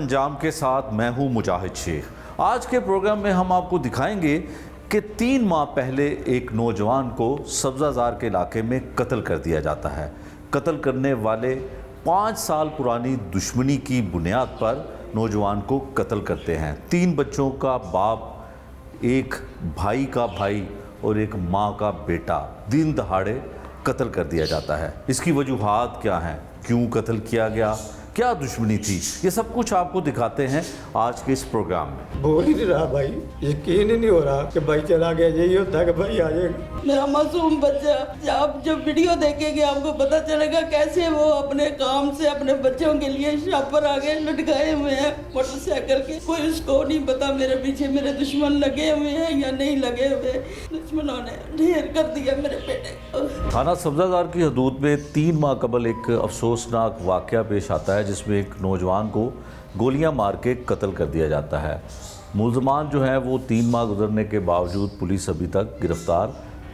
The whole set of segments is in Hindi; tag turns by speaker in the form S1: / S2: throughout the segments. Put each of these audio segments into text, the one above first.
S1: अंजाम के साथ मैं हूं मुजाहिद शेख। आज के प्रोग्राम में हम आपको दिखाएंगे कि 3 माह पहले एक नौजवान को सब्ज़ाज़ार के इलाके में कत्ल कर दिया जाता है। कत्ल करने वाले 5 साल पुरानी दुश्मनी की बुनियाद पर नौजवान को कत्ल करते हैं। 3 बच्चों का बाप, एक भाई का भाई और एक माँ का बेटा दिन दहाड़े कत्ल कर दिया जाता है। इसकी वजूहात क्या हैं, क्यों कत्ल किया गया, क्या दुश्मनी थी, ये सब कुछ आपको दिखाते हैं आज के इस प्रोग्राम में।
S2: बोल ही नहीं रहा भाई, यकीन ही नहीं हो रहा कि भाई चला गया। यही होता है कि भाई आ जाएगा।
S3: मेरा मासूम बच्चा, आप जब वीडियो देखेंगे आपको पता चलेगा कैसे वो अपने काम से अपने बच्चों के लिए शापर आगे लटकाए हुए हैं मोटरसाइकिल के। कोई उसको नहीं पता मेरे पीछे मेरे दुश्मन लगे हुए हैं या नहीं लगे हुए। दुश्मनों ने ढेर कर दिया मेरे बेटे को।
S1: थाना सब्ज़ाज़ार की हदूद में 3 माह कबल एक अफसोसनाक वाक़या पेश आता है जिसमें एक नौजवान को गोलियां मार के कत्ल कर दिया जाता है। मुल्ज़मान जो है वो 3 माह गुजरने के बावजूद पुलिस अभी तक गिरफ़्तार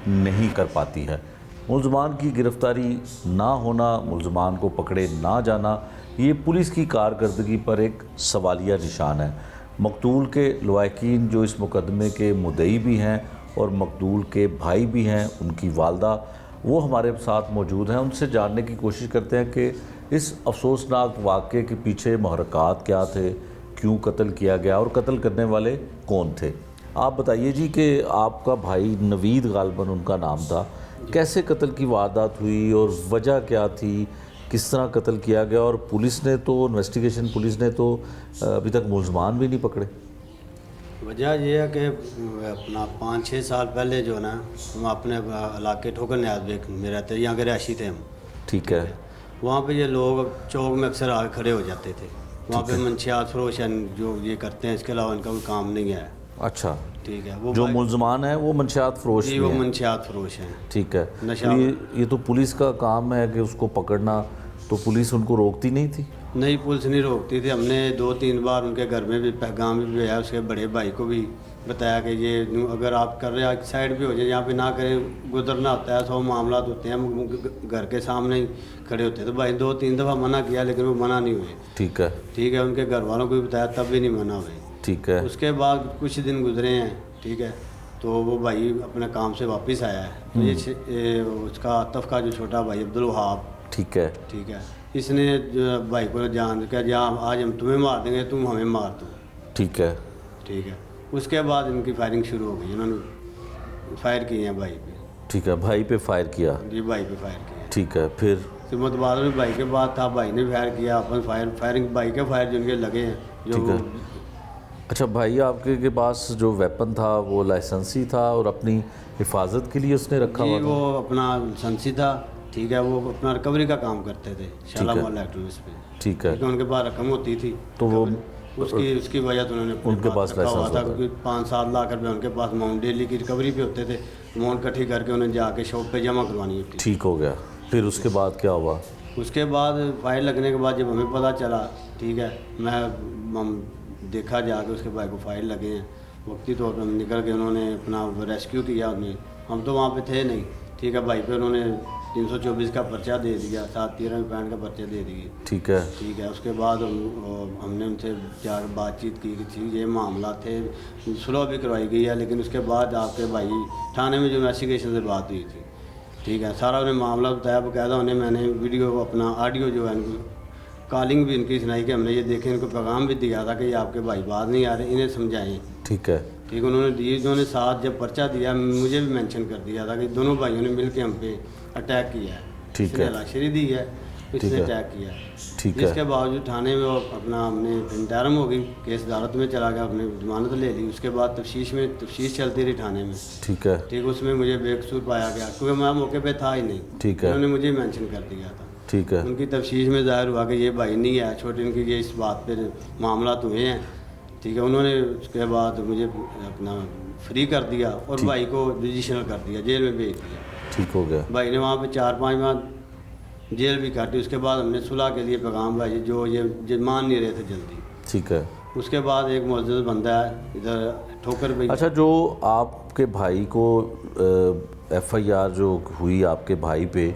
S1: नहीं कर पाती है। मुल्ज़मान की गिरफ़्तारी ना होना, मुल्ज़मान को पकड़े ना जाना, ये पुलिस की कारकर्दगी पर एक सवालिया निशान है। मकतूल के लवाकिन जो इस मुकदमे के मुद्दई भी हैं और मकतूल के भाई भी हैं, उनकी वालदा, वो हमारे साथ मौजूद हैं। उनसे जानने की कोशिश करते हैं कि इस अफसोसनाक वाक़े के पीछे महरक़ात क्या थे, क्यों कत्ल किया गया और कत्ल करने वाले कौन थे। आप बताइए जी कि आपका भाई नवीद गालिबन उनका नाम था, कैसे कत्ल की वारदात हुई और वजह क्या थी, किस तरह कत्ल किया गया, और पुलिस ने तो इन्वेस्टिगेशन पुलिस ने तो अभी तक मुल्ज़मान भी नहीं पकड़े।
S4: वजह यह है कि अपना 5-6 साल पहले जो ना हम अपने इलाके ठोकर न्याज में रहते, यहाँ के रहायशी थे हम।
S1: ठीक है।
S4: वहाँ पे ये लोग चौक में अक्सर आके खड़े हो जाते थे। वहाँ पे मंशियात फरोश जो ये करते हैं, इसके अलावा इनका कोई काम नहीं है।
S1: अच्छा,
S4: ठीक है। वो
S1: जो मुल्ज़मान है वो मंशियात फरोश
S4: जी, वो मंशियात फरोश हैं।
S1: ठीक है।
S4: नशा
S1: ये तो पुलिस का काम है कि उसको पकड़ना, तो पुलिस उनको रोकती नहीं थी?
S4: नहीं, पुलिस नहीं रोकती थी। हमने 2-3 बार उनके घर में भी पैगाम भी भेजा, उसके बड़े भाई को भी बताया कि ये अगर आप कर रहे हैं साइड भी हो जाए, यहाँ पे ना करें, गुजरना होता है, 100 मामला होते हैं, घर के सामने ही खड़े होते हैं। तो भाई 2-3 दफ़ा मना किया लेकिन वो मना नहीं हुए।
S1: ठीक है।
S4: ठीक है, उनके घर वालों को भी बताया तब भी नहीं मना हुए।
S1: ठीक है।
S4: उसके बाद कुछ दिन गुजरे हैं, ठीक है, तो वो भाई अपने काम से वापस आया है। तो ये उसका आतफ का जो छोटा भाई अब्दुल वहाब,
S1: ठीक है,
S4: ठीक है, इसने भाई को जान के जा आज हम तुम्हें मार देंगे, तुम हमें मार दो।
S1: ठीक है।
S4: ठीक है। उसके बाद इनकी फायरिंग शुरू हो गई, इन्होंने फायर किए हैं भाई पे।
S1: ठीक है, भाई पे फायर किया।
S4: जी, भाई पे फायर किया।
S1: ठीक है, फिर
S4: सिमत बाद में भाई के बाद था, भाई ने फायर किया, अपन फायरिंग भाई के फायर जिनके लगे हैं जो।
S1: ठीक है। अच्छा, भाई आपके के पास जो वेपन था वो लाइसेंसी था और अपनी हिफाजत के लिए उसने रखा हुआ था?
S4: वो अपना लाइसेंसी था। ठीक है, वो अपना रिकवरी का काम करते थे शालामार इलेक्ट्रॉनिक्स पे।
S1: ठीक है।
S4: उनके पास रकम होती थी,
S1: तो वो
S4: उसकी वजह तो उन्होंने
S1: उनके पास लाइसेंस
S4: था, क्योंकि 5-7 लाख रुपए उनके पास अमाउंट डेली की रिकवरी पे होते थे। अमाउंट इकट्ठी करके उन्हें जाके शॉप पे जमा करवानी होती।
S1: ठीक हो गया। फिर उसके बाद क्या हुआ?
S4: उसके बाद फायर लगने के बाद जब हमें पता चला, ठीक है, हम देखा जाके उसके भाई को फायर लगे हैं, वक्ती तौर पर हम निकल के उन्होंने अपना रेस्क्यू किया उन्हें। हम तो वहाँ पे थे नहीं। ठीक है, भाई पे उन्होंने 324 का पर्चा दे दिया, 7-13 पैंट का पर्चा दे दिए।
S1: ठीक है।
S4: ठीक है। उसके बाद हमने उनसे जाकर बातचीत की थी, ये मामला थे, सुलह भी करवाई गई है, लेकिन उसके बाद आपके भाई थाने में जो इन्वेस्टिगेशन से बात हुई थी, ठीक है, सारा उन्हें मामला बताया। बकायदा उन्हें मैंने वीडियो अपना ऑडियो जो है इनको कॉलिंग भी इनकी सुनाई कि हमने ये देखे, इनको पैगाम भी दिया था कि ये आपके भाई बात नहीं आ रहे, इन्हें समझाएं।
S1: ठीक है।
S4: ठीक, उन्होंने दी। उन्होंने साथ जब पर्चा दिया मुझे भी मेंशन कर दिया था कि दोनों भाइयों ने मिलकर हम पे अटैक किया है।
S1: ठीक है।
S4: लाशरी दी है, इसने अटैक किया है।
S1: ठीक है।
S4: इसके बावजूद थाने में वो अपना हमने इंतरम हो गई, केस अदालत में चला गया, अपने जमानत ले ली। उसके बाद तफ्तीश चलती रही थाने में।
S1: ठीक है।
S4: ठीक, उसमें मुझे बेकसूर पाया गया क्योंकि मैं मौके पे था ही नहीं।
S1: ठीक है।
S4: उन्होंने मुझे मेंशन कर दिया था।
S1: ठीक है।
S4: उनकी तफ्तीश में ज़ाहिर हुआ कि ये भाई नहीं है, छोटे इनकी ये इस बात पे मामला हुए हैं। ठीक है, उन्होंने उसके बाद मुझे अपना फ्री कर दिया और भाई को रजिस्टर कर दिया, जेल में भेज दिया।
S1: ठीक हो गया।
S4: भाई ने वहाँ पे 4-5 माह जेल भी काटी। उसके बाद हमने सुलह के लिए पैगाम भेजे, जो ये मान नहीं रहे थे जल्दी।
S1: ठीक है।
S4: उसके बाद एक मुअज़्ज़ज़ बंदा है इधर ठोकर भाई।
S1: अच्छा, जो आपके भाई को FIR जो हुई आपके भाई पे,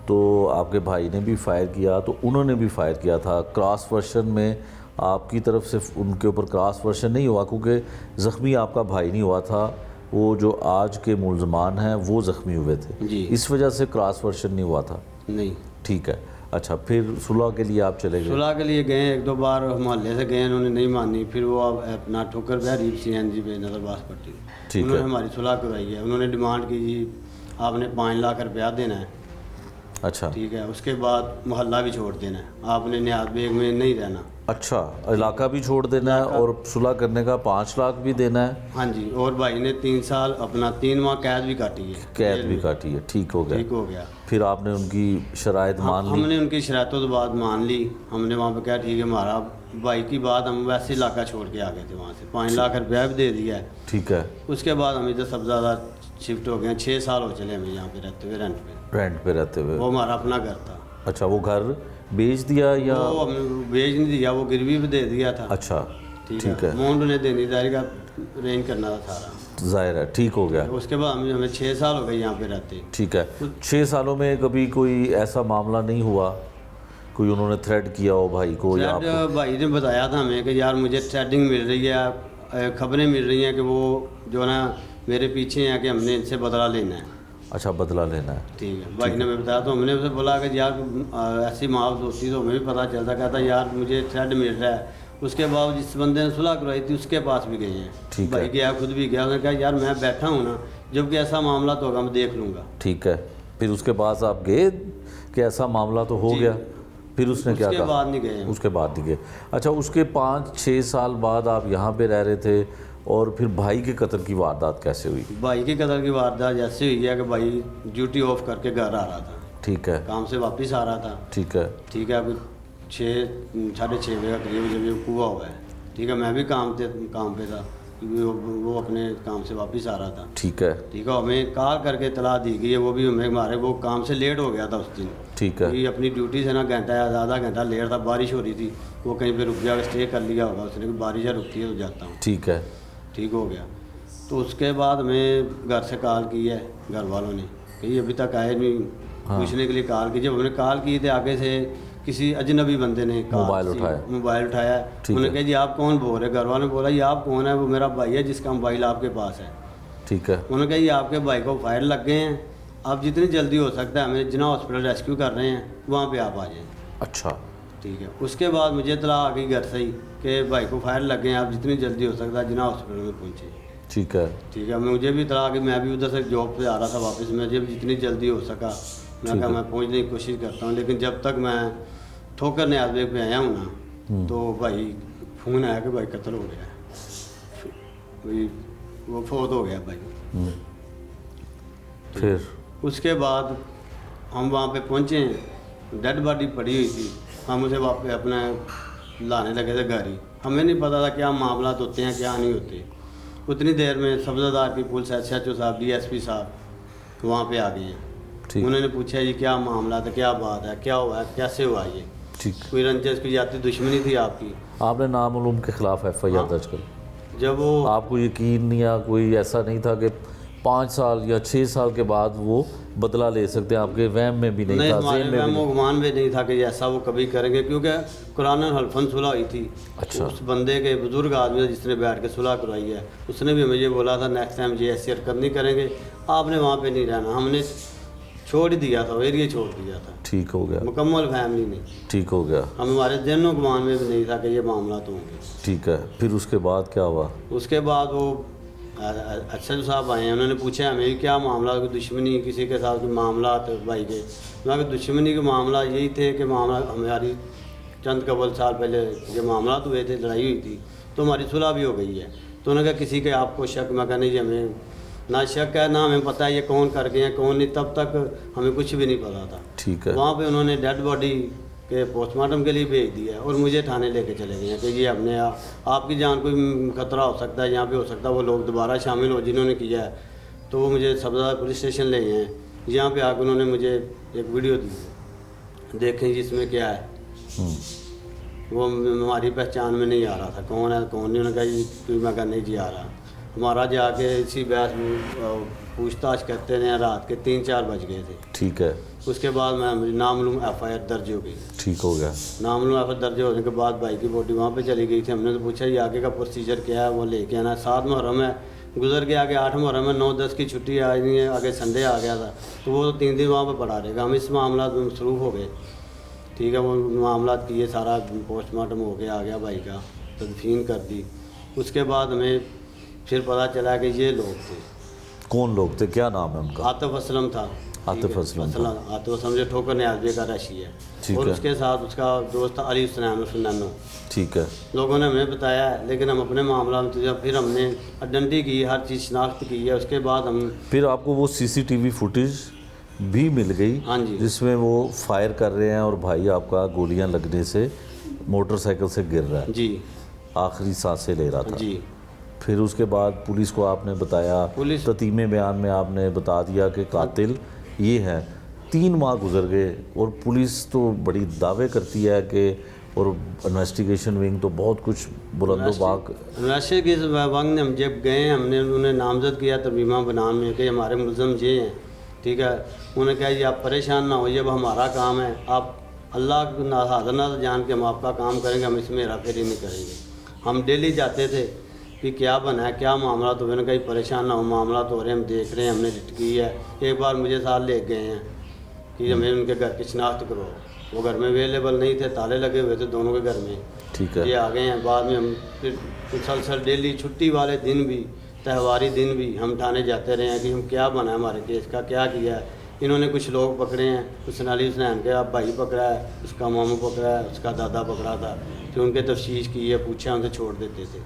S1: तो आपके भाई ने भी फायर किया, तो उन्होंने भी फायर किया था। क्रॉस वर्शन में आपकी तरफ से उनके ऊपर क्रॉस वर्शन नहीं हुआ, क्योंकि ज़ख्मी आपका भाई नहीं हुआ था, वो जो आज के मुल्ज़मान हैं वो ज़ख्मी हुए थे
S4: जी।
S1: इस वजह से क्रॉस वर्शन नहीं हुआ था।
S4: नहीं।
S1: ठीक है, अच्छा, फिर सुलह के लिए आप चले गए?
S4: सुलह के लिए गए, एक दो बार मोहल्ले से गए, उन्होंने नहीं मानी। फिर वो अब अपना ठोकर पे रीप CNG पे नजरबाज पट्टी,
S1: ठीक
S4: उन्होंने
S1: है।
S4: हमारी सुलह करवाई है। उन्होंने डिमांड की जी आपने 5 लाख रुपया देना है,
S1: अच्छा
S4: ठीक है, उसके बाद मोहल्ला भी छोड़ देना है, आपने नियाज बेग में नहीं रहना।
S1: अच्छा, इलाका भी छोड़ देना है और सुलह करने का 5 लाख भी देना है।
S4: हाँ जी, और भाई ने 3 साल अपना 3 माह कैद भी काटी है।
S1: कैद भी काटी है, ठीक हो
S4: ठीक
S1: गया।
S4: हो गया।
S1: फिर आपने उनकी शराइत मान ली?
S4: हमने उनकी शरारतों के बाद मान ली। हमने वहाँ पे क्या, ठीक है, हमारा भाई की बात, हम वैसे इलाका छोड़ के आ गए थे वहाँ से। 5 लाख रुपया भी दे दिया है।
S1: ठीक है।
S4: उसके बाद हम इधर सब ज़्यादा शिफ्ट हो गए हैं। 6 साल हो चले हमें यहाँ पे रहते हुए,
S1: रेंट पे रहते हुए।
S4: वो हमारा अपना घर था।
S1: अच्छा, वो घर बेच दिया या?
S4: वो हमने बेच नहीं दिया, वो गिरवी पे दे दिया था।
S1: अच्छा,
S4: ठीक
S1: ठीक
S4: है,
S1: है,
S4: अमाउंट उन्हें देनीदारी का अरेंज करना था सारा।
S1: जाहिर है, ठीक हो गया।
S4: उसके बाद हमें 6 साल हो गए यहाँ पे रहते।
S1: ठीक है, 6 सालों में कभी कोई ऐसा मामला नहीं हुआ, कोई उन्होंने थ्रेट किया हो भाई को या
S4: थ्रेड
S1: आपको?
S4: भाई ने बताया था हमें कि यार मुझे थ्रेडिंग मिल रही है, खबरें मिल रही हैं कि वो जो ना मेरे पीछे हैं कि हमने इनसे बदला लेना है।
S1: अच्छा, बदला लेना है।
S4: ठीक है, भाई ने हमें बताया, तो हमने उसे बोला कि यार ऐसी माफ दोस्ती, तो हमें भी पता चलता, कहता यार मुझे थ्रेड मिल रहा है। उसके बाद जिस बंदे ने सुलह करवाई थी उसके पास भी गए हैं।
S1: ठीक
S4: भाई
S1: है।
S4: गया, खुद भी गया, उसने कहा यार मैं बैठा हूँ ना, जब कि ऐसा मामला तो होगा मैं देख लूँगा।
S1: ठीक है, फिर उसके पास आप गए कि ऐसा मामला तो हो
S4: जी।
S1: गया? फिर उसने क्या
S4: उसके
S1: कहा?
S4: बाद नहीं गए हम।
S1: उसके बाद नहीं गए। अच्छा, उसके 5-6 साल बाद आप यहाँ पे रह रहे थे, और फिर भाई के कत्ल की वारदात कैसे हुई?
S4: भाई के कत्ल की वारदात जैसे हुई है कि भाई ड्यूटी ऑफ करके घर आ रहा था,
S1: ठीक है,
S4: काम से वापस आ रहा था।
S1: ठीक है,
S4: ठीक है, अभी 6-6:30 बजे का करीब जब ये हुआ हुआ है। ठीक है, मैं भी काम पे था, वो अपने काम से वापस आ रहा था।
S1: ठीक है,
S4: ठीक है, हमें कॉल करके इतला दी गई है, वो भी हमें हमारे वो काम से लेट हो गया था उस दिन।
S1: ठीक है,
S4: कि अपनी ड्यूटी से ना घंटा या आधा घंटा लेट था, बारिश हो रही थी, वो कहीं पे रुक गया, स्टे कर लिया होगा उसने कि बारिश या रुकती है तो जाता हूँ।
S1: ठीक है,
S4: ठीक हो गया। तो उसके बाद हमें घर से कॉल की है घर वालों ने कि ये अभी तक आए नहीं, पूछने के लिए कॉल की। जब हमने कॉल की तो आगे से किसी अजनबी बंदे ने मोबाइल उठाया। उन्होंने कहा जी आप कौन बोल रहे? घर वालों ने बोला ये आप कौन है? वो मेरा भाई है जिसका मोबाइल आपके पास है।
S1: ठीक है,
S4: उन्होंने कहा ये आपके भाई को फायर लग गए हैं, आप जितनी जल्दी हो सकता है हमें जिना हॉस्पिटल रेस्क्यू कर रहे हैं, वहाँ पे आप आ जाएं।
S1: अच्छा,
S4: ठीक है, उसके बाद मुझे इतला आ गई घर से ही कि भाई को फायर लग गए हैं, आप जितनी जल्दी हो सकता है जिना हॉस्पिटल में पहुँचे।
S1: ठीक है,
S4: ठीक है, मुझे भी इतला आ गई, मैं भी उधर से जॉब पे आ रहा था वापस, मुझे भी जितनी जल्दी हो सका मैं कहा मैं पहुँचने की कोशिश करता हूँ। लेकिन जब तक मैं ठोकर नियाज बेग पे आया हूँ ना, तो भाई फ़ोन आया कि भाई कत्ल हो गया है, वो फौत हो गया भाई।
S1: फिर
S4: उसके बाद हम वहाँ पे पहुँचे, डेड बॉडी पड़ी हुई थी, हम उसे वापस अपना लाने लगे थे घर ही। हमें नहीं पता था क्या मामला होते हैं क्या नहीं होते। उतनी देर में सब्ज़ादार की पुलिस SHO साहब DSP साहब वहाँ पे आ गए हैं।
S1: ठीक,
S4: उन्होंने पूछा जी क्या मामला था, क्या बात है, क्या हुआ है, कैसे हुआ ये,
S1: ठीक।
S4: कोई रंजिश कोई जाती दुश्मनी थी आपकी?
S1: आपने नामालूम के खिलाफ FIR दर्ज कर?
S4: जब वो
S1: आपको यकीन या कोई ऐसा नहीं था कि 5 साल या 6 साल के बाद वो बदला ले सकते हैं? आपके वहम में भी नहीं था,
S4: हमारे
S1: ज़हन में भी नहीं?
S4: गुमान में नहीं था कि ऐसा वो कभी करेंगे, क्योंकि कुरान हल्फन सुलह हुई थी।
S1: अच्छा।
S4: उस बंदे के बुजुर्ग आदमी था जिसने बैठ के सुलह करवाई है, उसने भी हमें ये बोला था नेक्स्ट टाइम ये ऐसी हरकत नहीं करेंगे, आपने वहाँ पे नहीं रहना। हमने छोड़ ही दिया था, एरिया छोड़ दिया था,
S1: ठीक हो गया,
S4: मुकम्मल फैमिली ने।
S1: ठीक हो गया,
S4: हम हमारे जहनों गुमान में भी नहीं था कि ये मामला तो होंगे।
S1: ठीक है। फिर उसके बाद क्या हुआ?
S4: उसके बाद वो SHO साहब आए हैं, उन्होंने पूछा हमें क्या मामला, कोई दुश्मनी किसी के साथ कोई मामला थे भाई के? मैं दुश्मनी के मामला यही थे कि मामला हमारी चंद कबल साल पहले ये मामला हुए थे, लड़ाई हुई थी, तो हमारी सुलह भी हो गई है। तो उन्होंने कहा किसी के आपको शक? मैं कहने जी हमें ना शक है ना हमें पता है ये कौन कर गए हैं कौन नहीं, तब तक हमें कुछ भी नहीं पता था।
S1: ठीक है,
S4: वहाँ पे उन्होंने डेड बॉडी के पोस्टमार्टम के लिए भेज दिया और मुझे थाने लेके चले गए हैं कि ये हमने आपकी जान कोई खतरा हो सकता है, यहाँ पे हो सकता है वो लोग दोबारा शामिल हो जिन्होंने किया है। तो वो मुझे सब्ज़ादार पुलिस स्टेशन ले गए हैं, यहाँ पे आकर उन्होंने मुझे एक वीडियो दी, देखें जिसमें क्या है। वो हमारी पहचान में नहीं आ रहा था कौन है कौन नहीं। उन्होंने कहा जी मैं कहा नहीं जी आ रहा। हमारा जाके इसी बहस पूछताछ करते रहे, रात के 3-4 बज गए थे।
S1: ठीक है,
S4: उसके बाद मैं नामालूम FIR दर्ज हो गई।
S1: ठीक हो गया।
S4: नामालूम FIR दर्ज होने के बाद भाई की बॉडी वहाँ पे चली गई थी। हमने तो पूछा ये आगे का प्रोसीजर क्या है, वो लेके आना। 7 मुहर्रम है, गुजर के आगे 8 मुहर्रम है, 9-10 की छुट्टी आई नहीं है, आगे संडे आ गया था, तो वो तो 3 दिन वहाँ पे पड़ा रहेगा। हम इस मामला में मसरूफ़ हो गए। ठीक है, वो मामला किए, सारा पोस्टमार्टम हो गया, आ गया भाई का, तदफीन कर दी। उसके बाद हमें फिर पता चला कि ये लोग थे।
S1: कौन लोग थे, क्या नाम है उनका?
S4: आतिफ असलम था।
S1: आतिफ असलम था।
S4: आतिफ असलम जो ठोकर न्याज़ी का रशी है,
S1: ठीक
S4: और
S1: है।
S4: उसके साथ उसका दोस्त था अली सुनैनो।
S1: ठीक है।
S4: लोगों ने हमें बताया, लेकिन हम अपने मामला में तो फिर हमने आइडेंटिटी की, हर चीज़ शनाख्त की है। उसके बाद हम
S1: फिर आपको वो CCTV फुटेज भी मिल गई,
S4: हाँ जी।
S1: जिसमें वो फायर कर रहे हैं और भाई आपका गोलियां लगने से मोटरसाइकिल से गिर रहा है,
S4: जी
S1: आखिरी सांसें ले रहा था।
S4: जी।
S1: फिर उसके बाद पुलिस को आपने बताया,
S4: पुलिस-
S1: ततीमे बयान में आपने बता दिया कि कातिल ये है। 3 माह गुजर गए और पुलिस तो बड़ी दावे करती है कि, और इन्वेस्टिगेशन विंग तो बहुत कुछ बुलंदोबाग।
S4: वैसे कि वंग ने हम जब गए, हमने उन्हें नामजद किया तरमीमा बनान में कि हमारे मुलज़म ये हैं। ठीक है, उन्होंने कहा ये आप परेशान ना हो, ये अब हमारा काम है, आप अल्लाह को हाज़िर ना जान के हम आपका काम करेंगे, हम इसमें हेरा फेरी नहीं करेंगे। हम डेली जाते थे कि क्या बना है, क्या मामला, तो मैंने कहा परेशान ना हो, मामला तो हो रहे हैं, हम देख रहे हैं, हमने रिट की है। एक बार मुझे साथ ले गए हैं कि हमें उनके घर की शनाख्त करो। वो घर में अवेलेबल नहीं थे, ताले लगे हुए थे दोनों के घर में।
S1: ठीक है।
S4: ये आ गए हैं। बाद में हम फिर मुसलसल डेली छुट्टी वाले दिन भी, त्यौहारी दिन भी हम थाने जाते रहे हैं कि हम क्या बना है, हमारे केस का क्या किया है। इन्होंने कुछ लोग पकड़े हैं, हुसैन अली हुसैन के आप भाई पकड़ा है, उसका मामू पकड़ा है, उसका दादा पकड़ा था, फिर उनके तफ्तीश की है, पूछा, उनसे छोड़ देते थे।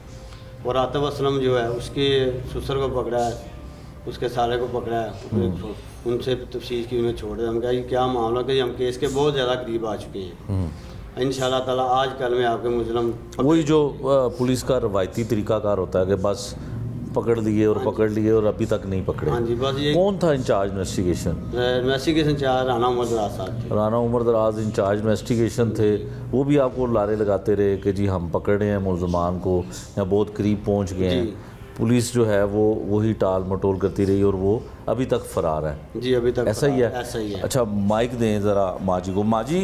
S4: और आतिफ असलम जो है उसके ससुर को पकड़ा है, उसके साले को पकड़ा है, उनसे तफ्तीश की, उन्हें छोड़ दिया। हम कहा ये क्या मामला, कि हम केस के बहुत ज़्यादा करीब आ चुके हैं। इंशाल्लाह ताला आज कल में आपके मुजरम
S1: वही जो पुलिस का रवायती तरीकाकार होता है कि बस पकड़ लिए और पकड़ लिए और अभी तक नहीं पकड़े।
S4: हाँ जी, बस ये
S1: कौन था इंचार्ज इन्वेस्टिगेशन?
S4: इन्वेस्टिगेशन चाह राना उमर दराज साहब थे।
S1: राना उमर दराज इंचार्ज इन्वेस्टिगेशन थे। वो भी आपको लारे लगाते रहे कि जी हम पकड़ रहे हैं मुलजमान को, या बहुत करीब पहुंच गए हैं।
S4: जी।
S1: पुलिस जो है वो वही टाल मटोल करती रही और वो अभी तक फरार है।
S4: जी, अभी तक
S1: ऐसा ही है।
S4: ऐसा ही है।
S1: अच्छा, माइक दें ज़रा माँ जी को। माँ जी,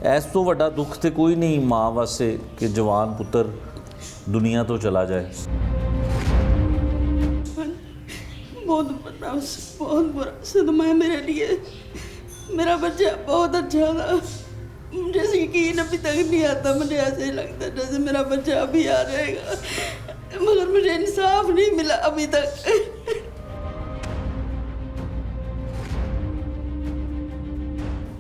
S1: ऐस तो वड्डा दुख तो कोई नहीं माँ वास्ते कि जवान पुत्र दुनिया तो चला जाए।
S3: बहुत बुरा सदमा है मेरे लिए। मेरा बच्चा बहुत अच्छा था, मुझे यकीन अभी तक नहीं आता। मुझे ऐसे ही लगता है जैसे मेरा बच्चा अभी आ जाएगा, मगर मुझे इंसाफ नहीं मिला अभी तक।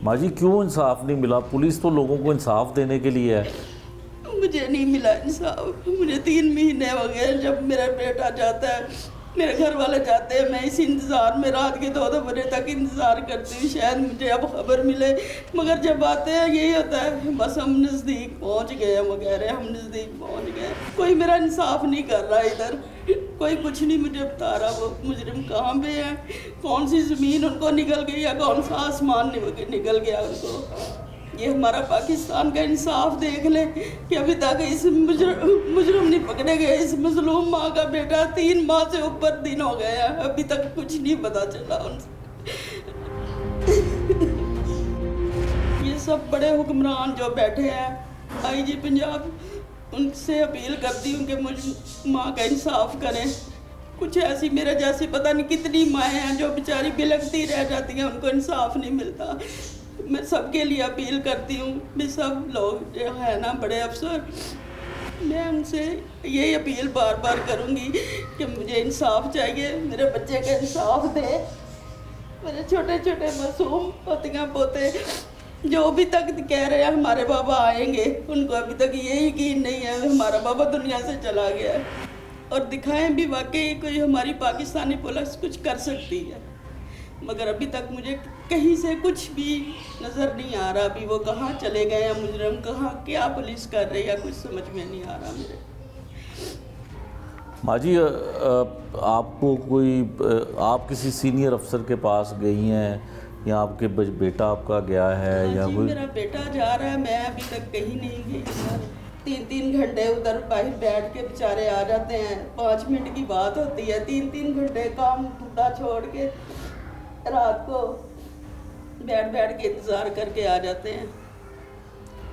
S1: माँ जी, क्यों इंसाफ नहीं मिला? पुलिस तो लोगों को इंसाफ देने के लिए है।
S3: मुझे नहीं मिला इंसाफ। मुझे 3 महीने हो गए। जब मेरा बेटा जाता है, मेरे घर वाले जाते हैं, मैं इस इंतज़ार में रात के 2-2 बजे तक इंतज़ार करती हूँ, शायद मुझे अब खबर मिले। मगर जब आते हैं यही होता है, बस हम नज़दीक पहुँच गए हैं, वो कह रहे हैं हम नज़दीक पहुँच गए। कोई मेरा इंसाफ नहीं कर रहा इधर, कोई कुछ नहीं मुझे बता रहा वो मुजरिम कहाँ पे है, कौन सी ज़मीन उनको निकल गई या कौन सा आसमान निकल गया उनको। ये हमारा पाकिस्तान का इंसाफ देख ले कि अभी तक इस मुजरिम नहीं पकड़े गए। इस मजलूम माँ का बेटा 3 माह से ऊपर दिन हो गया, अभी तक कुछ नहीं पता चला उनसे। ये सब बड़े हुक्मरान जो बैठे हैं, IG पंजाब, उनसे अपील करती हूँ कि मुझ माँ का इंसाफ करें। कुछ ऐसी मेरे जैसी पता नहीं कितनी माएँ हैं जो बेचारी बिलखती रह जाती हैं, उनको इंसाफ नहीं मिलता। मैं सबके लिए अपील करती हूँ भी सब लोग जो है ना बड़े अफसर, मैं उनसे यही अपील बार बार करूँगी कि मुझे इंसाफ चाहिए, मेरे बच्चे का इंसाफ दे। मेरे छोटे छोटे मासूम पोतियाँ पोते जो अभी तक कह रहे हैं हमारे बाबा आएंगे, उनको अभी तक ये यकीन नहीं है हमारा बाबा दुनिया से चला गया है। और दिखाएं भी वाकई कोई हमारी पाकिस्तानी पुलिस कुछ कर सकती है, मगर अभी तक मुझे कहीं से कुछ भी नज़र नहीं आ रहा। अभी वो कहाँ चले गए हैं मुजरिम, कहाँ क्या पुलिस कर रही है, कुछ समझ में नहीं आ रहा मेरे।
S1: माँ जी, आपको कोई आप किसी सीनियर अफसर के पास गई हैं या आपके बेटा आपका गया है?
S3: हाँ
S1: या
S3: जी,
S1: कोई?
S3: मेरा बेटा जा रहा है, मैं अभी तक कहीं नहीं गई सर। 3-3 घंटे उधर बाहर बैठ के बेचारे आ जाते हैं। 5 मिनट की बात होती है, 3-3 घंटे काम धंधा छोड़ के रात को बैठ बैठ के इंतज़ार करके आ जाते हैं,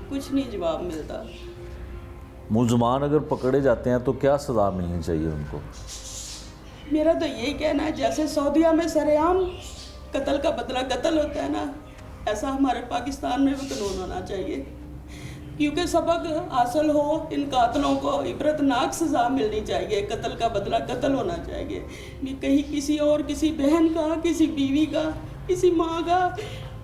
S3: कुछ नहीं जवाब मिलता।
S1: मुलजमान अगर पकड़े जाते हैं तो क्या सज़ा मिलनी चाहिए उनको?
S3: मेरा तो यही कहना है, जैसे सऊदीया में सरेआम कत्ल का बदला कत्ल होता है ना, ऐसा हमारे पाकिस्तान में भी कानून होना चाहिए, क्योंकि सबक हासिल हो इन कातलों को, इबरतनाक सज़ा मिलनी चाहिए। कत्ल का बदला कत्ल होना चाहिए, कहीं किसी और, किसी बहन का, किसी बीवी का, किसी माँ का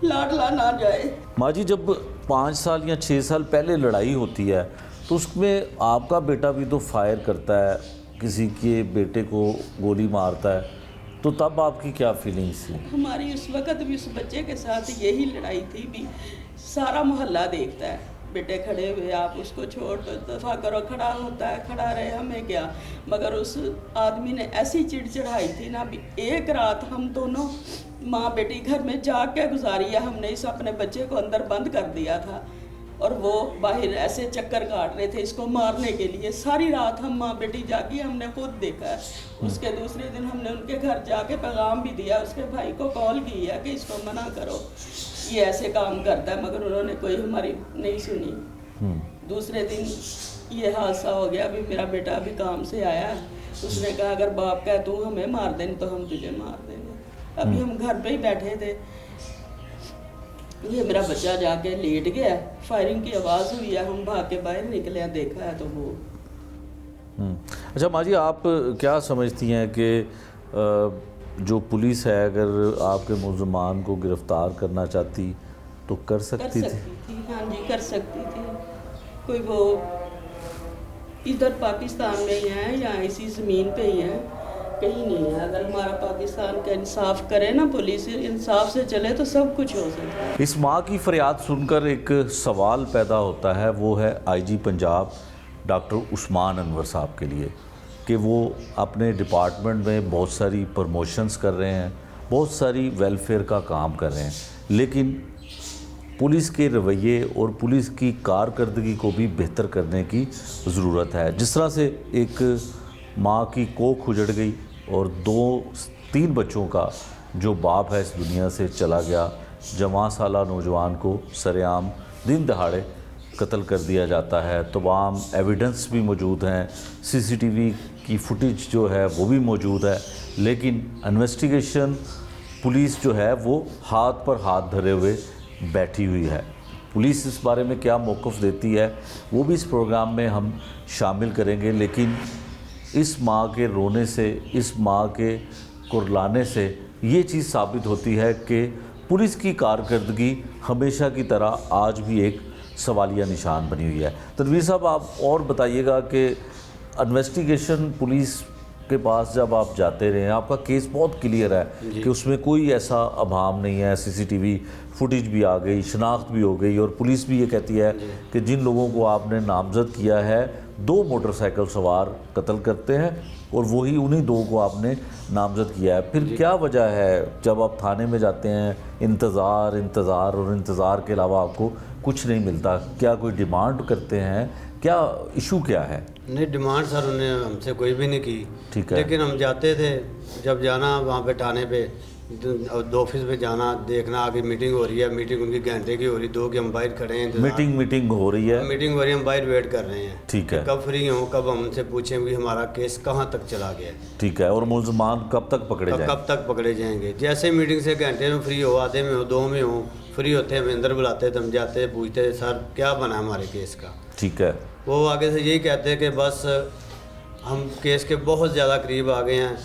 S3: लाडला ना जाए।
S1: माँ जी, जब 5 साल या 6 साल पहले लड़ाई होती है तो उसमें आपका बेटा भी तो फायर करता है, किसी के बेटे को गोली मारता है, तो तब आपकी क्या फीलिंग्स थी?
S3: हमारी उस वक़्त भी उस बच्चे के साथ यही लड़ाई थी भी। सारा मोहल्ला देखता है बेटे खड़े हुए, आप उसको छोड़ दो, दफ़ा करो, खड़ा होता है, खड़ा रहे, हमें क्या। मगर उस आदमी ने ऐसी चिढ़ चढ़ाई थी ना भी, एक रात हम दोनों माँ बेटी घर में जाग के गुजारी है। हमने इस अपने बच्चे को अंदर बंद कर दिया था और वो बाहर ऐसे चक्कर काट रहे थे इसको मारने के लिए। सारी रात हम माँ बेटी जागी, हमने खुद देखा है। उसके दूसरे दिन हमने उनके घर जाके पैगाम भी दिया, उसके भाई को कॉल की है कि इसको मना करो, ये ऐसे काम करता है, मगर उन्होंने कोई हमारी नहीं सुनी। दूसरे दिन ये हादसा हो गया। अभी मेरा बेटा अभी काम से आया, उसने कहा अगर बाप कह तू हमें मार दें तो हम तुझे मार देंगे। अभी हम घर पे ही बैठे थे, ये मेरा बच्चा जाके लेट गया, फायरिंग की आवाज़ हुई है, हम भाग के बाहर निकले हैं, देखा है तो वो।
S1: अच्छा माँ जी, आप क्या समझती हैं कि जो पुलिस है अगर आपके मुलजमान को गिरफ्तार करना चाहती तो कर सकती थी?
S3: हाँ जी, कर सकती थी। कोई वो इधर पाकिस्तान में ही है या इसी ज़मीन पे ही है, कहीं नहीं है। अगर हमारा पाकिस्तान का इंसाफ करे ना, पुलिस इंसाफ से चले तो सब कुछ हो सकता है।
S1: इस माँ की फरियाद सुनकर एक सवाल पैदा होता है, वो है आईजी पंजाब डॉक्टर उस्मान अनवर साहब के लिए, कि वो अपने डिपार्टमेंट में बहुत सारी प्रमोशंस कर रहे हैं, बहुत सारी वेलफेयर का काम कर रहे हैं, लेकिन पुलिस के रवैये और पुलिस की कारकर्दगी को भी बेहतर करने की ज़रूरत है। जिस तरह से एक माँ की कोख उजड़ गई और 2-3 बच्चों का जो बाप है इस दुनिया से चला गया, जवां साला नौजवान को सरेआम दिन दहाड़े कत्ल कर दिया जाता है, तमाम एविडेंस भी मौजूद हैं, सीसीटीवी की फुटेज जो है वो भी मौजूद है, लेकिन इन्वेस्टिगेशन पुलिस जो है वो हाथ पर हाथ धरे हुए बैठी हुई है। पुलिस इस बारे में क्या मौक़िफ़ देती है वो भी इस प्रोग्राम में हम शामिल करेंगे, लेकिन इस माँ के रोने से, इस माँ के कुरलाने से ये चीज़ साबित होती है कि पुलिस की कारकर्दगी हमेशा की तरह आज भी एक सवालिया निशान बनी हुई है। तनवीर साहब, आप और बताइएगा कि इन्वेस्टिगेशन पुलिस के पास जब आप जाते रहे, आपका केस बहुत क्लियर है कि उसमें कोई ऐसा अभाव नहीं है, सीसीटीवी फुटेज भी आ गई, शनाख्त भी हो गई, और पुलिस भी ये कहती है कि जिन लोगों को आपने नामजद किया है 2 मोटरसाइकिल सवार कत्ल करते हैं और वही उन्हीं 2 को आपने नामजद किया है। फिर क्या वजह है जब आप थाने में जाते हैं, इंतज़ार और इंतज़ार के अलावा आपको कुछ नहीं मिलता? क्या कोई डिमांड करते हैं, क्या इशू क्या है?
S4: नहीं, डिमांड सर उन्होंने हमसे कोई भी नहीं की,
S1: ठीक है,
S4: लेकिन हम जाते थे, जब जाना वहाँ पे थाने पे ऑफिस पे जाना, देखना आगे मीटिंग हो रही है, मीटिंग उनकी घंटे की हो रही, 2 के हम बाहर खड़े हैं,
S1: मीटिंग हो रही है,
S4: मीटिंग हो रही है, हम बाहर वेट कर रहे हैं,
S1: ठीक है,
S4: कब फ्री हों, कब हमसे पूछें कि हमारा केस कहाँ तक चला गया,
S1: ठीक है, और मुलजमान कब तक पकड़े जाएंगे?
S4: कब तक पकड़े जाएंगे। जैसे मीटिंग से घंटे में फ्री हो, आधे में हो, 2 में हो, फ्री होते हैं, अंदर बुलाते, हम जाते, पूछते सर क्या बना हमारे केस का,
S1: ठीक है। वो
S4: आगे से यही कहते हैं कि बस हम केस के बहुत ज़्यादा करीब आ गए हैं,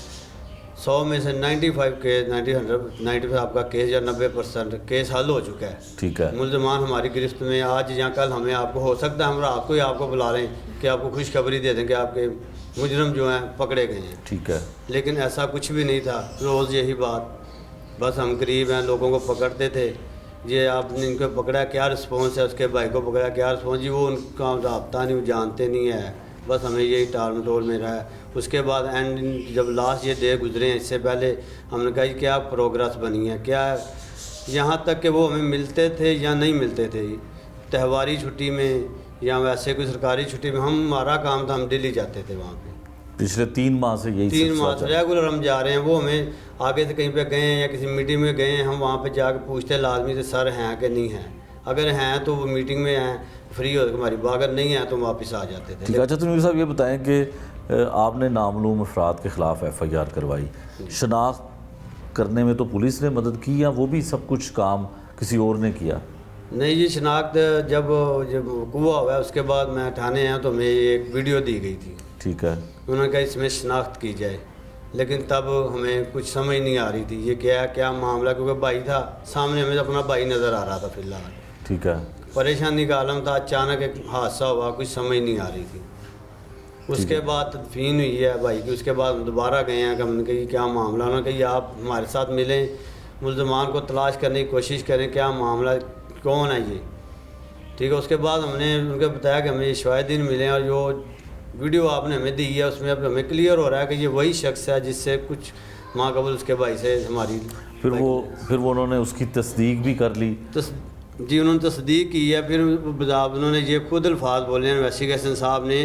S4: 100 में से 95 केस 95 आपका केस या 90% केस हल हो चुका है,
S1: ठीक है।
S4: मुलजमान हमारी गिरफ्त में, आज या कल हमें आपको हो सकता है हम रात को ही आपको बुला लें कि आपको खुशखबरी दे दें कि आपके मुजरम जो हैं पकड़े गए हैं,
S1: ठीक है,
S4: लेकिन ऐसा कुछ भी नहीं था। रोज़ यही बात, बस हम गरीब हैं, लोगों को पकड़ते थे, ये आपने इनको पकड़ा, क्या रिस्पॉन्स है, उसके भाई को पकड़ा, क्या रिस्पॉन्स, जी वो उनका रब्ता नहीं, जानते नहीं है, बस हमें यही टाल मटोल में रहा है। उसके बाद एंड जब लास्ट ये डे गुजरे हैं, इससे पहले हमने कहा क्या प्रोग्रेस बनी है, क्या, यहाँ तक कि वो हमें मिलते थे या नहीं मिलते थे, त्यौहारी छुट्टी में या वैसे कोई सरकारी छुट्टी में हमारा काम था, हम दिल्ली जाते थे वहाँ पे।
S1: पिछले 3 माह से यही
S4: 3
S1: सिलसिला
S4: माह
S1: चल रहा है।
S4: रेगुलर हम जा रहे हैं। वो हमें आगे से कहीं पे गए हैं या किसी मीटिंग में गए हैं, हम वहाँ पे जाकर पूछते हैं लाजमी से सर हैं कि नहीं हैं। अगर हैं तो वो मीटिंग में हैं, फ्री हो हमारी, अगर नहीं है तो हम वापस आ जाते थे।
S1: ठीक है। अच्छा तनवीर साहब ये बताएं कि आपने नामालूम अफराद के ख़िलाफ़ FIR करवाई, शनाख्त करने में तो पुलिस ने मदद की या वो भी सब कुछ काम किसी और ने किया?
S4: नहीं जी, शनाख्त जब हुआ हुआ है उसके बाद मैं थाने आया तो हमें एक वीडियो दी गई थी।
S1: ठीक है।
S4: उन्होंने कहा इसमें शनाख्त की जाए, लेकिन तब हमें कुछ समझ नहीं आ रही थी ये क्या मामला, क्योंकि भाई था सामने, हमें अपना भाई नज़र आ रहा था फिलहाल।
S1: ठीक है।
S4: परेशानी का आलम था, अचानक एक हादसा हुआ, कुछ समझ नहीं आ रही थी। उसके बाद तदफीन हुई है भाई की। उसके बाद दोबारा गए हैं कि हमने कही क्या मामला, उन्होंने कही आप हमारे साथ मिलें, मुल्ज़मान को तलाश करने की कोशिश करें, क्या मामला, कौन है ये। ठीक है। उसके बाद हमने उनको बताया कि हमें ये शाहिदीन मिले और जो वीडियो आपने हमें दी है उसमें अब हमें क्लियर हो रहा है कि ये वही शख्स है जिससे कुछ माह कबल उसके भाई से हमारी
S1: फिर वो उन्होंने उसकी तस्दीक भी कर ली।
S4: जी उन्होंने तस्दीक की है। फिर उन्होंने ये खुद अल्फाज बोले इन्वेस्टिगेशन साहब ने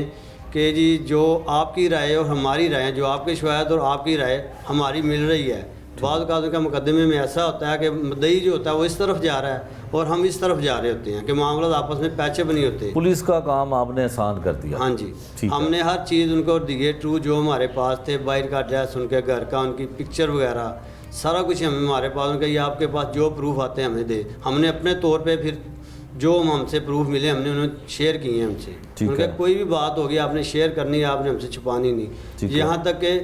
S4: कि जी जो आपकी राय और हमारी राय, जो आपकी शिकायत और आपकी राय हमारी मिल रही है। बाद का मुकदमे में ऐसा होता है कि मुद्दई जो होता है वो इस तरफ जा रहा है और हम इस तरफ जा रहे होते हैं कि मामला आपस में पैचअप नहीं होते।
S1: पुलिस का काम आपने आसान कर दिया।
S4: हाँ जी।
S1: ठीक है।
S4: हमने हर चीज़ उनको दिए, ट्रू जो हमारे पास थे, बाहर का एड्रेस, उनके घर का, उनकी पिक्चर वगैरह सारा कुछ हमारे पास। उनका ये आपके पास जो प्रूफ आते हैं हमें दे। हमने अपने तौर पे फिर जो हमसे प्रूफ मिले हमने उन्हें शेयर किए हैं हमसे। उनके कोई भी बात होगी आपने शेयर करनी है, आपने हमसे छुपानी नहीं। यहाँ तक कि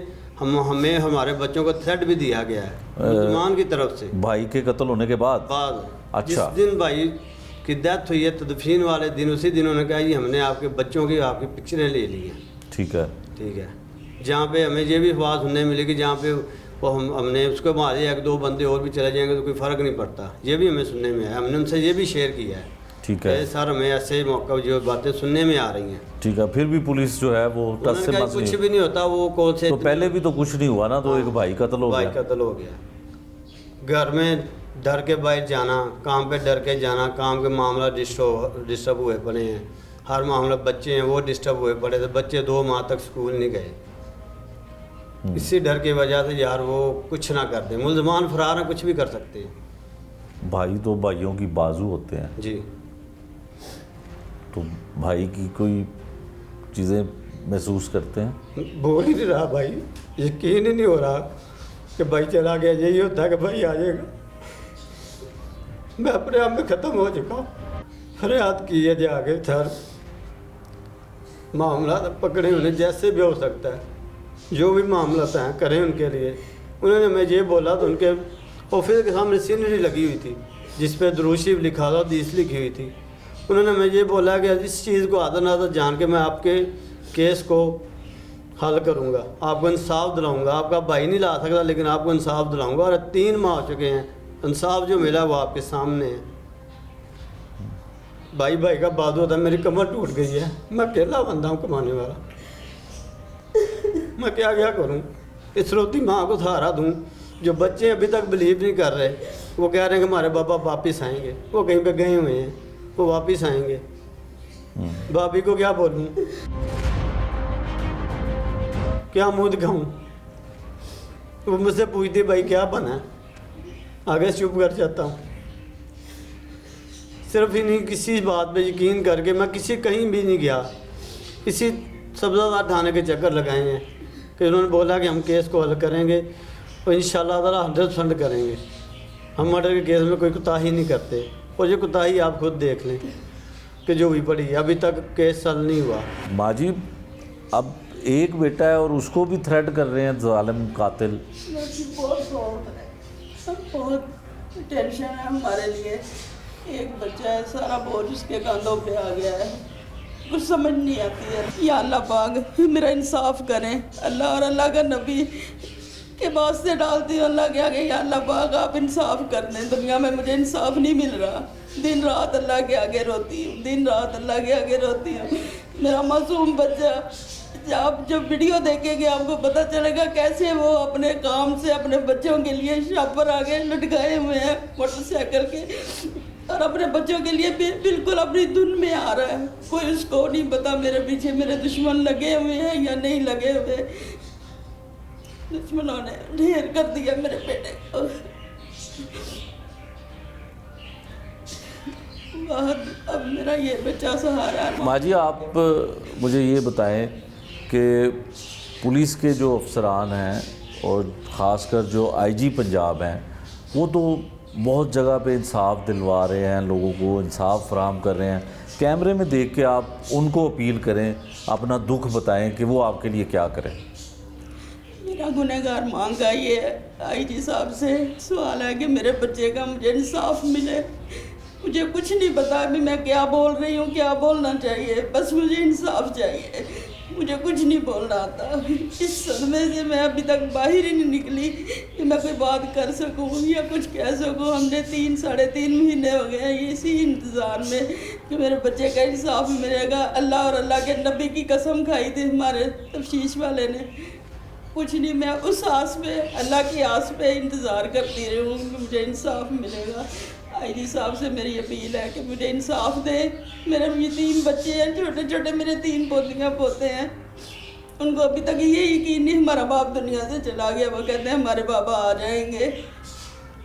S4: हमें हमारे बच्चों को थ्रेट भी दिया गया है मुसलमान की तरफ से
S1: भाई के कत्ल होने के बाद।
S4: अच्छा। जिस
S1: अच्छा।
S4: दिन भाई की डेथ हुई है तदफीन वाले दिन, उसी दिन उन्होंने कहा जी हमने आपके बच्चों की आपकी पिक्चरें ले ली हैं।
S1: ठीक है।
S4: ठीक है। जहाँ पे हमें ये भी बात सुनने मिली कि जहाँ पे वो हमने उसको मारे 1-2 बंदे और भी चले जाएंगे तो कोई फ़र्क नहीं पड़ता, ये भी हमें सुनने में आया। हमने उनसे ये भी शेयर किया है।
S1: ठीक है।
S4: सर हमें ऐसे मौका जो बातें सुनने में आ रही हैं।
S1: ठीक है। फिर भी पुलिस जो है वो टस से मस
S4: कुछ
S1: नहीं।
S4: भी नहीं होता, वो कौन से
S1: तो पहले भी तो कुछ नहीं हुआ ना, तो एक भाई कत्ल हो
S4: भाई
S1: गया।
S4: कत्ल हो गया। घर में डर के बाहर जाना, काम पे डर के जाना, काम के मामला डिस्टर्ब हुए पड़े हैं। हर मामला बच्चे हैं वो डिस्टर्ब हुए पड़े थे। बच्चे 2 माह तक स्कूल नहीं गए इसी डर की वजह से। यार वो कुछ ना करते, मुल्ज़मान फरार हैं, कुछ भी कर सकते हैं।
S1: भाई तो भाइयों की बाजू होते हैं
S4: जी।
S1: तो भाई की कोई चीज़ें महसूस करते हैं?
S2: बोल ही नहीं रहा भाई, यकीन ही नहीं हो रहा कि भाई चला गया। यही होता है कि भाई आ जाएगा। मैं अपने आप में ख़त्म हो चुका। फरियाद की है जाके सर, मामला पकड़े उन्हें जैसे भी हो सकता है, जो भी मामला तय करें उनके लिए। उन्होंने मैं ये बोला तो उनके ऑफिस के सामने सीनरी लगी हुई थी जिस पे दुरूद शरीफ लिखा था, हदीस लिखी हुई थी। उन्होंने मैं ये बोला कि इस चीज़ को आदर नादर जान के मैं आपके केस को हल करूँगा, आपको इंसाफ दिलाऊँगा। आपका भाई नहीं ला सकता लेकिन आपको इंसाफ दिलाऊँगा। और 3 माह हो चुके हैं, इंसाफ जो मिला वो आपके सामने है। भाई का बादू होता, मेरी कमर टूट गई है, मैं अकेला बंदा हूँ कमाने वाला। मैं क्या करूँ? इस रोती माँ को सहारा दूँ। जो बच्चे अभी तक बिलीव नहीं कर रहे, वो कह रहे हैं कि हमारे पापा वापस आएंगे। वो कहीं पे गए हुए हैं, वो वापस आएंगे। भाभी को क्या बोलूँ, क्या मुँह दिखाऊँ? वो मुझसे पूछती भाई क्या बना है, आगे चुप कर जाता हूँ। सिर्फ ही नहीं, किसी बात पे यकीन करके मैं कहीं भी नहीं गया। इसी सब्ज़ादार थाने के चक्कर लगाए हैं कि उन्होंने बोला कि हम केस को हल करेंगे और इंशाल्लाह ताला 100% करेंगे। हम मर्डर के केस में कोई कोताही नहीं करते और ये कोताही आप खुद देख लें कि जो भी पड़ी, अभी तक केस हल नहीं हुआ।
S1: माजी अब एक बेटा है और उसको भी थ्रेट कर रहे हैं जालिम कातिल।
S3: बहुत टेंशन है हमारे लिए। एक बच्चा है, सारा बोझ उसके कंधों पे आ गया है, कुछ समझ नहीं आती है। या अल्लाह पाक मेरा इंसाफ करें, अल्लाह और अल्लाह का नबी के वास्ते डालती हूँ अल्लाह के आगे। या अल्लाह पाक आप इंसाफ कर दें, दुनिया में मुझे इंसाफ नहीं मिल रहा। दिन रात अल्लाह के आगे रोती हूँ, दिन रात अल्लाह के आगे रोती हूँ। मेरा मासूम बच्चा, आप जब वीडियो देखेंगे आपको पता चलेगा कैसे वो अपने काम से अपने बच्चों के लिए शापर आगे लटकाए हुए हैं मोटरसाइकिल के। और अपने बच्चों के लिए बिल्कुल अपनी धुन में आ रहा है। कोई उसको नहीं पता मेरे पीछे मेरे दुश्मन लगे हुए हैं या नहीं लगे हुए। दुश्मनों ने ढेर कर दिया मेरे बेटे को। बहुत अब मेरा ये बच्चा सहारा है।
S1: माँ जी, आप मुझे ये बताएं कि पुलिस के जो अफसरान हैं और ख़ासकर जो आईजी पंजाब हैं, वो तो बहुत जगह पे इंसाफ दिलवा रहे हैं, लोगों को इंसाफ फराहम कर रहे हैं। कैमरे में देख के आप उनको अपील करें, अपना दुख बताएं कि वो आपके लिए क्या करें।
S3: मेरा गुनहगार मांग का ये आईजी साहब से सवाल है कि मेरे बच्चे का मुझे इंसाफ मिले। मुझे कुछ नहीं पता अभी मैं क्या बोल रही हूँ, क्या बोलना चाहिए, बस मुझे इंसाफ चाहिए। मुझे कुछ नहीं बोलना आता। इस सदमे से मैं अभी तक बाहर ही नहीं निकली कि मैं कोई बात कर सकूं या कुछ कह सकूं। हमने 3-3.5 महीने हो गए इसी इंतज़ार में कि मेरे बच्चे का इंसाफ मिलेगा। अल्लाह और अल्लाह के नबी की कसम खाई थी हमारे तफ्तीश वाले ने। कुछ नहीं, मैं उस आस पे, अल्लाह की आस पे इंतज़ार करती रही हूँ कि मुझे इंसाफ मिलेगा। आईजी साहब से मेरी अपील है कि मुझे इंसाफ दे। मेरे ये 3 बच्चे हैं, छोटे छोटे मेरे 3 पोतियाँ पोते हैं। उनको अभी तक ये यकीन नहीं हमारा बाप दुनिया से चला गया। वो कहते हैं हमारे बाबा आ जाएंगे।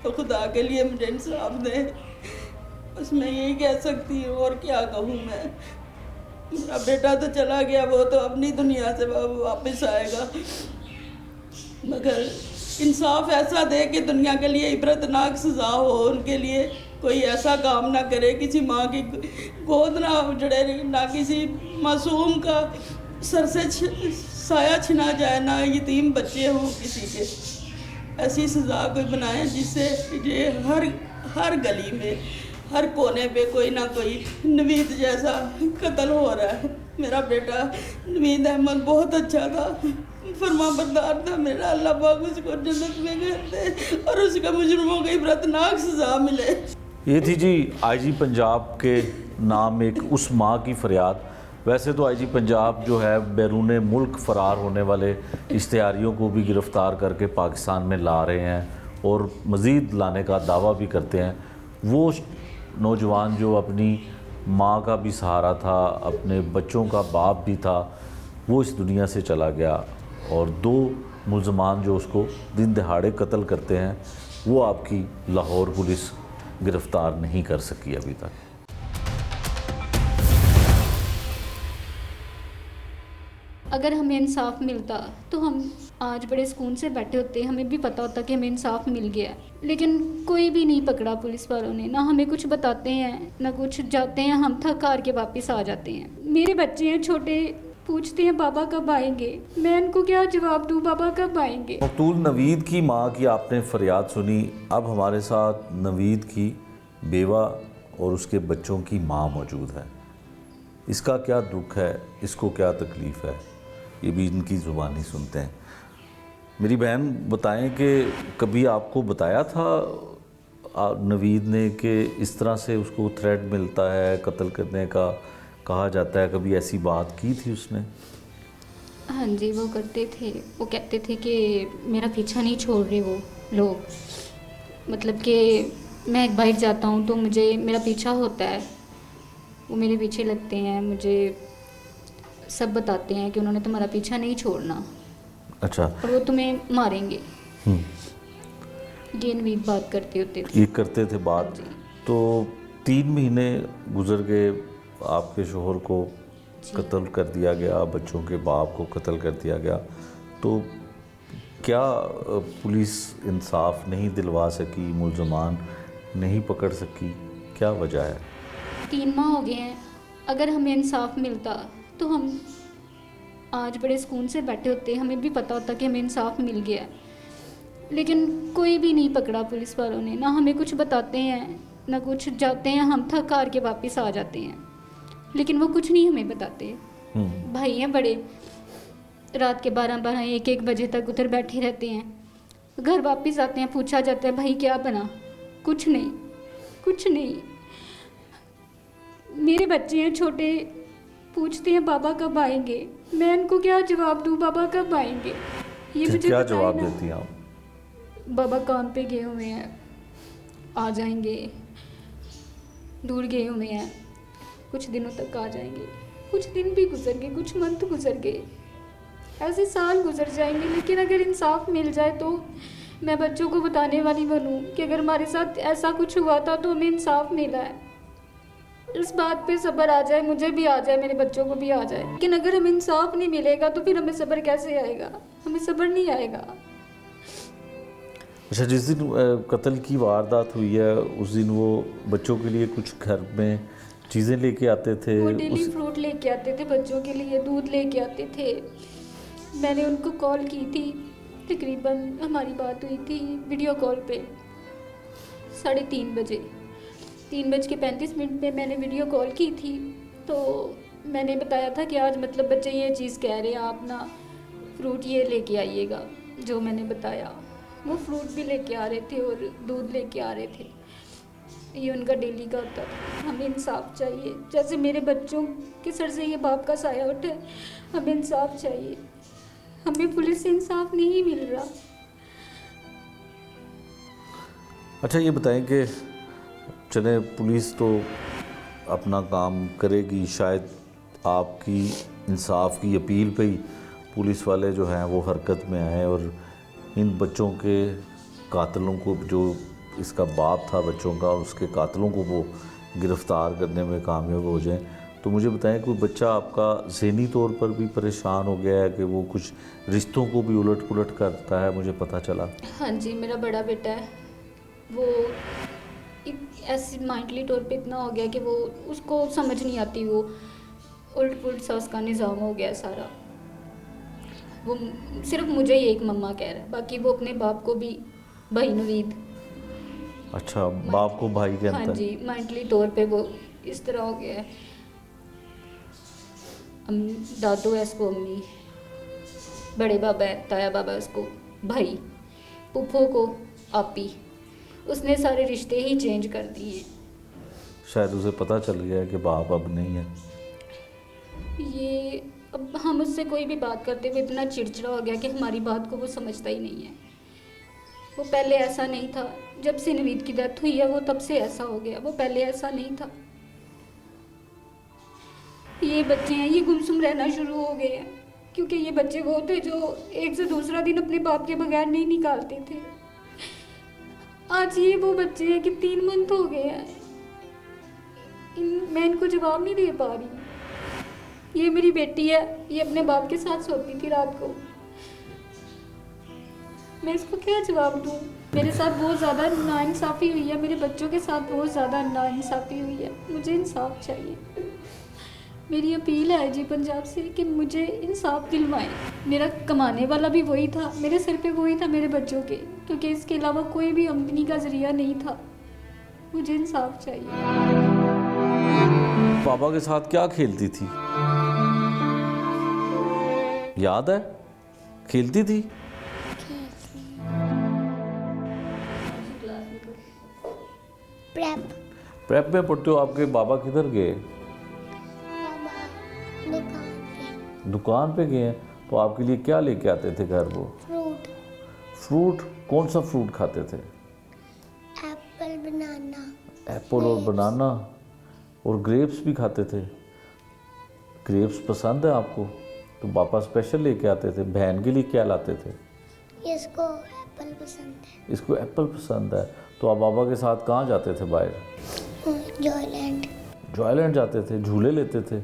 S3: तो खुदा के लिए मुझे इंसाफ दे, बस मैं यही कह सकती हूँ। और क्या कहूँ मैं। मेरा बेटा तो चला गया, वो तो अपनी दुनिया से वापस आएगा, मगर इंसाफ ऐसा दे कि दुनिया के लिए इबरतनाक सज़ा हो। उनके लिए कोई ऐसा काम ना करे, किसी माँ की गोद ना उजड़े, ना किसी मासूम का सर से साया छिना जाए, ना यतीम बच्चे हों किसी के। ऐसी सज़ा कोई बनाए जिससे ये हर गली में, हर कोने पे कोई ना कोई नवीद जैसा कत्ल हो रहा है। मेरा बेटा नवीद अहमद बहुत अच्छा था, फरमाबरदार था मेरा। अल्लाह पाक उसको जन्नत में कर दे और उसका मुजरिमों को इबरतनाक सज़ा मिले।
S1: ये थी जी आईजी पंजाब के नाम एक उस माँ की फरियाद। वैसे तो आईजी पंजाब जो है बैरून मुल्क फ़रार होने वाले इश्तिहारियों को भी गिरफ़्तार करके पाकिस्तान में ला रहे हैं और मज़ीद लाने का दावा भी करते हैं। वो नौजवान जो अपनी माँ का भी सहारा था, अपने बच्चों का बाप भी था, वो इस दुनिया से चला गया। और 2 मुल्ज़मान जो उसको दिन दहाड़े कत्ल करते हैं, वो आपकी लाहौर पुलिस गिरफ़्तार नहीं कर सकी अभी तक।
S5: अगर हमें इंसाफ मिलता तो हम आज बड़े सुकून से बैठे होते। हमें भी पता होता कि हमें इंसाफ मिल गया, लेकिन कोई भी नहीं पकड़ा पुलिस वालों ने। ना हमें कुछ बताते हैं, ना कुछ जाते हैं, हम थक हार के वापस आ जाते हैं। मेरे बच्चे हैं छोटे, पूछते हैं बाबा कब आएंगे। मैं उनको क्या जवाब दूँ, बाबा कब आएंगे।
S1: मकतूल नवीद की माँ की आपने फरियाद सुनी। अब हमारे साथ नवीद की बेवा और उसके बच्चों की माँ मौजूद है। इसका क्या दुख है, इसको क्या तकलीफ़ है, ये भी इनकी ज़ुबानी सुनते हैं। मेरी बहन बताएं कि कभी आपको बताया था नवीद ने कि इस तरह से उसको थ्रेट मिलता है, कत्ल करने का कहा जाता है, कभी ऐसी बात की थी उसने?
S5: हाँ जी, वो करते थे। वो कहते थे कि मेरा पीछा नहीं छोड़ रहे वो लोग। मतलब कि मैं एक बाइक जाता हूँ तो मुझे मेरा पीछा होता है, वो मेरे पीछे लगते हैं, मुझे सब बताते हैं कि उन्होंने तुम्हारा पीछा नहीं छोड़ना।
S1: अच्छा।
S5: और वो तुम्हें मारेंगे। ये नवीद बात करते होते थे।
S1: ये करते थे बात। तो 3 महीने गुजर गए, आपके शोहर को कत्ल कर दिया गया, बच्चों के बाप को कत्ल कर दिया गया। तो क्या पुलिस इंसाफ नहीं दिलवा सकी, मुल्ज़मान नहीं पकड़ सकी, क्या वजह है?
S5: 3 माह हो गए हैं। अगर हमें इंसाफ मिलता तो हम आज बड़े सुकून से बैठे होते। हमें भी पता होता कि हमें इंसाफ मिल गया, लेकिन कोई भी नहीं पकड़ा पुलिस वालों ने। ना हमें कुछ बताते हैं, ना कुछ जाते हैं, हम थक हार के वापस आ जाते हैं, लेकिन वो कुछ नहीं हमें बताते। भाई हैं बड़े, रात के 12-12, 1-1 बजे तक उधर बैठे रहते हैं। घर वापस आते हैं, पूछा जाता है भाई क्या बना, कुछ नहीं, कुछ नहीं। मेरे बच्चे हैं छोटे, पूछते हैं बाबा कब आएंगे। मैं उनको क्या जवाब दूँ, बाबा कब आएंगे, ये मुझे
S1: क्या
S5: बताएं
S1: जवाब
S5: ना।
S1: देती हैं आप?
S5: बाबा काम पे गए हुए हैं, आ जाएंगे। दूर गए हुए हैं, कुछ दिनों तक आ जाएंगे। कुछ दिन भी गुजर गए, कुछ मंथ गुजर गए, ऐसे साल गुजर जाएंगे। लेकिन अगर इंसाफ मिल जाए तो मैं बच्चों को बताने वाली बनूं कि अगर हमारे साथ ऐसा कुछ हुआ था तो हमें इंसाफ मिला है। इस बात पे सब्र आ जाए, मुझे भी आ जाए, मेरे बच्चों को भी आ जाए। लेकिन अगर हमें इंसाफ नहीं मिलेगा तो फिर हमें सब्र कैसे आएगा? हमें सब्र नहीं आएगा।
S1: अच्छा, जिस दिन कत्ल की वारदात हुई है उस दिन वो बच्चों के लिए कुछ घर में चीज़ें लेके आते थे?
S5: वो डेली फ्रूट लेके आते थे बच्चों के लिए, दूध लेके आते थे। मैंने उनको कॉल की थी, तकरीबन हमारी बात हुई थी वीडियो कॉल पे 3:30 बजे, 3:35 पे मैंने वीडियो कॉल की थी। तो मैंने बताया था कि आज मतलब बच्चे ये चीज़ कह रहे हैं, आप ना फ्रूट ये लेके आइएगा। जो मैंने बताया वो फ्रूट भी लेके आ रहे थे और दूध लेके आ रहे थे। ये उनका डेली का होता था। हमें इंसाफ चाहिए, जैसे मेरे बच्चों के सर से ये बाप का साया उठा है, हमें इंसाफ चाहिए। हमें पुलिस से इंसाफ नहीं मिल रहा।
S1: अच्छा, ये बताएं कि चले पुलिस तो अपना काम करेगी, शायद आपकी इंसाफ की अपील पे ही पुलिस वाले जो हैं वो हरकत में आए और इन बच्चों के कातिलों को, जो इसका बाप था बच्चों का, उसके कातिलों को वो गिरफ़्तार करने में कामयाब हो जाएं। तो मुझे बताएं, कोई बच्चा आपका ज़हनी तौर पर भी परेशान हो गया है कि वो कुछ रिश्तों को भी उलट पुलट करता है, मुझे पता चला?
S5: हाँ जी, मेरा बड़ा बेटा है, वो ऐसे माइंडली तौर पे इतना हो गया कि वो उसको समझ नहीं आती, वो उलट पुलट सा उसका निज़ाम हो गया सारा। वो सिर्फ मुझे ही एक मम्मा कह रहा है, बाकी वो अपने बाप को भी भाई नवीद।
S1: अच्छा, बाप को भाई कहता है?
S5: हाँ जी, मेंटली तौर पे वो इस तरह हो गया है। दादू है इसको अम्मी, बड़े बाबा है, ताया बाबा है उसको भाई, पुप्पो को आपी। उसने सारे रिश्ते ही चेंज कर दिए।
S1: शायद उसे पता चल गया है कि बाप अब नहीं है।
S5: ये अब हम उससे कोई भी बात करते हुए इतना चिड़चिड़ा हो गया कि हमारी बात को वो समझता ही नहीं है। वो पहले ऐसा नहीं था, जब से नवीद की डेथ हुई है वो तब से ऐसा हो गया, वो पहले ऐसा नहीं था। ये बच्चे हैं, ये गुमसुम रहना शुरू हो गए हैं, क्योंकि ये बच्चे वो थे जो एक से दूसरा दिन अपने बाप के बगैर नहीं निकालते थे। आज ये वो बच्चे हैं कि 3 मंथ हो गए हैं, मैं इनको जवाब नहीं दे पा रही। ये मेरी बेटी है, ये अपने बाप के साथ सोती थी रात को, मैं इसको क्या जवाब दूँ? मेरे साथ बहुत ज़्यादा नाइंसाफ़ी हुई है, मेरे बच्चों के साथ बहुत ज़्यादा नाइंसाफ़ी हुई है। मुझे इंसाफ चाहिए। मेरी अपील है जी पंजाब से कि मुझे इंसाफ दिलवाएं। मेरा कमाने वाला भी वही था, मेरे सिर पे वही था मेरे बच्चों के, क्योंकि इसके अलावा कोई भी आमदनी का ज़रिया नहीं था। मुझे इंसाफ चाहिए।
S1: पापा के साथ क्या खेलती थी, याद है? खेलती थी? प्रेप में पढ़ते हो? आपके बाबा किधर गए? दुकान पे गए हैं। तो आपके लिए क्या लेके आते थे घर वो? फ्रूट? कौन सा फ्रूट खाते थे?
S6: एप्पल, बनाना।
S1: एप्पल और बनाना और ग्रेप्स भी खाते थे? ग्रेप्स पसंद है आपको? तो पापा स्पेशल लेके आते थे। बहन के लिए क्या लाते थे?
S6: इसको एप्पल पसंद है।
S1: इसको एप्पल पसंद है। तो आप बाबा के साथ कहाँ जाते थे बाहर?
S6: जॉयलैंड।
S1: जॉयलैंड जाते थे, झूले लेते थे,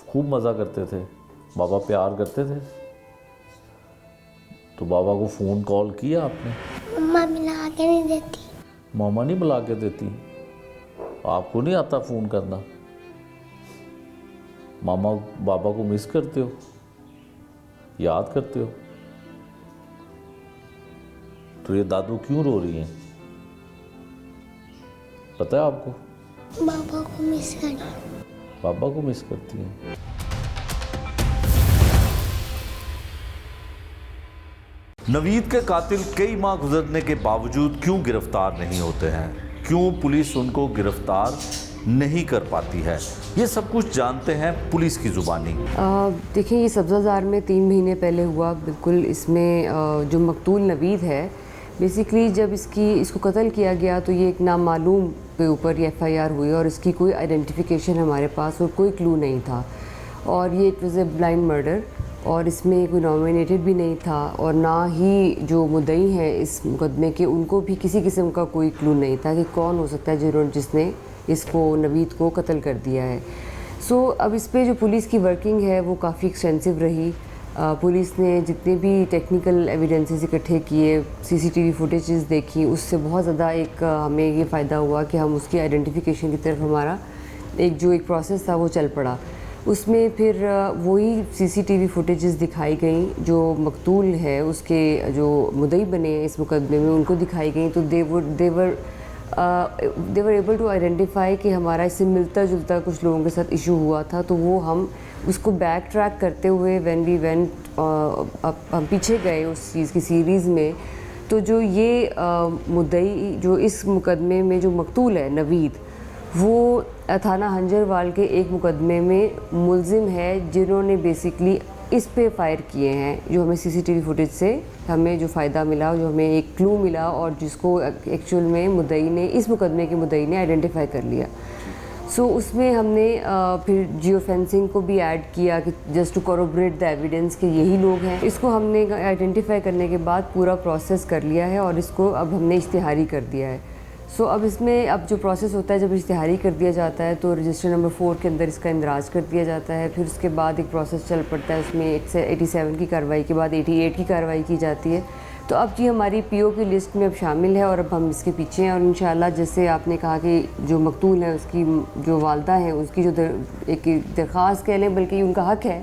S1: खूब मज़ा करते थे। बाबा प्यार करते थे? तो बाबा को फ़ोन कॉल किया आपने?
S6: मम्मा मिला के नहीं देती।
S1: मामा नहीं बुला के देती? आपको नहीं आता फ़ोन करना? मामा बाबा को मिस करते हो, याद करते हो? तो ये दादू क्यों रो रही हैं, पता है आपको?
S6: बाबा को मिस करी।
S1: बाबा को मिस करती हैं। नवीद के कातिल कई माह गुजरने के बावजूद क्यों गिरफ्तार नहीं होते हैं? क्यों पुलिस उनको गिरफ्तार नहीं कर पाती है? ये सब कुछ जानते हैं पुलिस की ज़ुबानी।
S7: देखिए, ये सब्ज़ाज़ार में 3 महीने पहले हुआ। बिल्कुल इसमें जो मकतूल नवीद है बेसिकली जब इसको कत्ल किया गया तो ये एक नामालूम पे ऊपर ये FIR हुई और इसकी कोई आइडेंटिफिकेशन हमारे पास और कोई क्लू नहीं था, और ये it was a blind murder, और इसमें कोई नॉमिनेटेड भी नहीं था, और ना ही जो मुद्दई हैं इस मुकदमे के उनको भी किसी किस्म का कोई क्लू नहीं था कि कौन हो सकता है जिसने इसको नवीद को कत्ल कर दिया है। सो अब इस पे जो पुलिस की वर्किंग है वो काफ़ी एक्सटेंसिव रही। पुलिस ने जितने भी टेक्निकल एविडेंसेस इकट्ठे किए, CCTV फुटेजेस देखी, उससे बहुत ज़्यादा एक हमें ये फ़ायदा हुआ कि हम उसकी आइडेंटिफिकेशन की तरफ हमारा एक प्रोसेस था वो चल पड़ा। उसमें फिर वही CCTV फुटेजेस दिखाई गई जो मकतूल है उसके जो मुद्दई बने इस मुकदमे में उनको दिखाई गई, तो दे वर एबल टू आइडेंटिफाई कि हमारा इससे मिलता जुलता कुछ लोगों के साथ इशू हुआ था। तो वो हम उसको बैक ट्रैक करते हुए व्हेन वी वेंट हम पीछे गए उस चीज़ की सीरीज़ में, तो जो ये मुद्दई जो इस मुकदमे में जो मकतूल है नवीद, वो थाना हंजरवाल के एक मुकदमे में मुलजिम है जिन्होंने बेसिकली इस पे फायर किए हैं, जो हमें CCTV फुटेज से हमें जो फ़ायदा मिला, जो हमें एक क्लू मिला और जिसको एक्चुअल में मुद्दई ने इस मुकदमे के मुद्दई ने आइडेंटिफाई कर लिया। सो उसमें हमने फिर जियो फेंसिंग को भी ऐड किया कि just to corroborate the evidence कि यही लोग हैं। इसको हमने आइडेंटिफाई करने के बाद पूरा प्रोसेस कर लिया है और इसको अब हमने इश्तिहारी कर दिया है। सो अब इसमें अब जो प्रोसेस होता है, जब इश्तिहारी कर दिया जाता है तो रजिस्टर नंबर 4 के अंदर इसका इंदराज कर दिया जाता है। फिर उसके बाद एक प्रोसेस चल पड़ता है, उसमें 87 की कार्रवाई के बाद 88 की कार्रवाई की जाती है। तो अब ये हमारी PO की लिस्ट में अब शामिल है और अब हम इसके पीछे हैं, और इंशाल्लाह जैसे आपने कहा कि जो मकतूल है उसकी जो वालदा है उसकी जो एक दरख्वास्त कह लें, बल्कि उनका हक है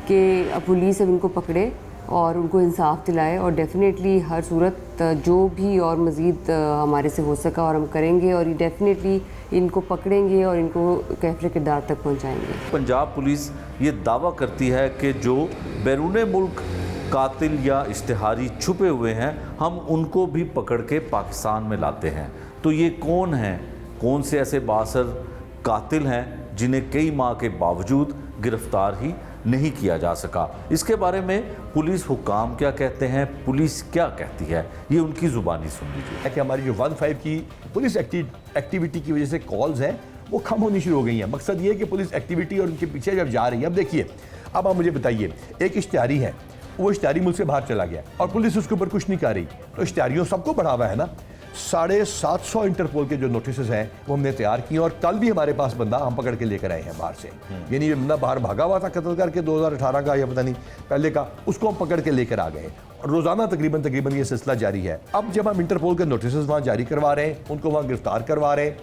S7: कि पुलिस अब इनको पकड़े और उनको इंसाफ दिलाए, और डेफ़िनेटली हर सूरत जो भी और मज़ीद हमारे से हो सका और हम करेंगे, और ये डेफ़िनेटली इनको पकड़ेंगे और इनको कैफ़रे किरदार तक पहुंचाएंगे।
S1: पंजाब पुलिस ये दावा करती है कि जो बैरून मुल्क कातिल या इश्तिहारी छुपे हुए हैं हम उनको भी पकड़ के पाकिस्तान में लाते हैं। तो ये कौन हैं, कौन से ऐसे बासर कातिल हैं जिन्हें कई माह के बावजूद गिरफ्तार ही नहीं किया जा सका? इसके बारे में पुलिस हुकाम क्या कहते हैं, पुलिस क्या कहती है, ये उनकी ज़ुबानी सुन लीजिए।
S8: कि हमारी जो 15 की पुलिस एक्टिविटी की वजह से कॉल्स हैं वो कम होनी शुरू हो गई हैं। मकसद ये है कि पुलिस एक्टिविटी और उनके पीछे जब जा रही है, अब देखिए, अब आप मुझे बताइए, एक इश्तिहारी है, वो इश्तिहारी मुल्क से बाहर चला गया और पुलिस उसके ऊपर कुछ नहीं कर रही, तो इश्तिहारियों सबको बढ़ावा है ना। 750 इंटरपोल के जो नोटिस हैं वो हमने तैयार किए, और कल भी हमारे पास बंदा हम पकड़ के लेकर आए हैं बाहर से। यानी ये बंदा बाहर भागा हुआ था कत्ल करके 2018 का या पता नहीं पहले का, उसको हम पकड़ के लेकर आ गए। रोज़ाना तकरीबन ये सिलसिला जारी है। अब जब हम इंटरपोल के नोटिस वहाँ जारी करवा रहे हैं, उनको वहाँ गिरफ्तार करवा रहे हैं,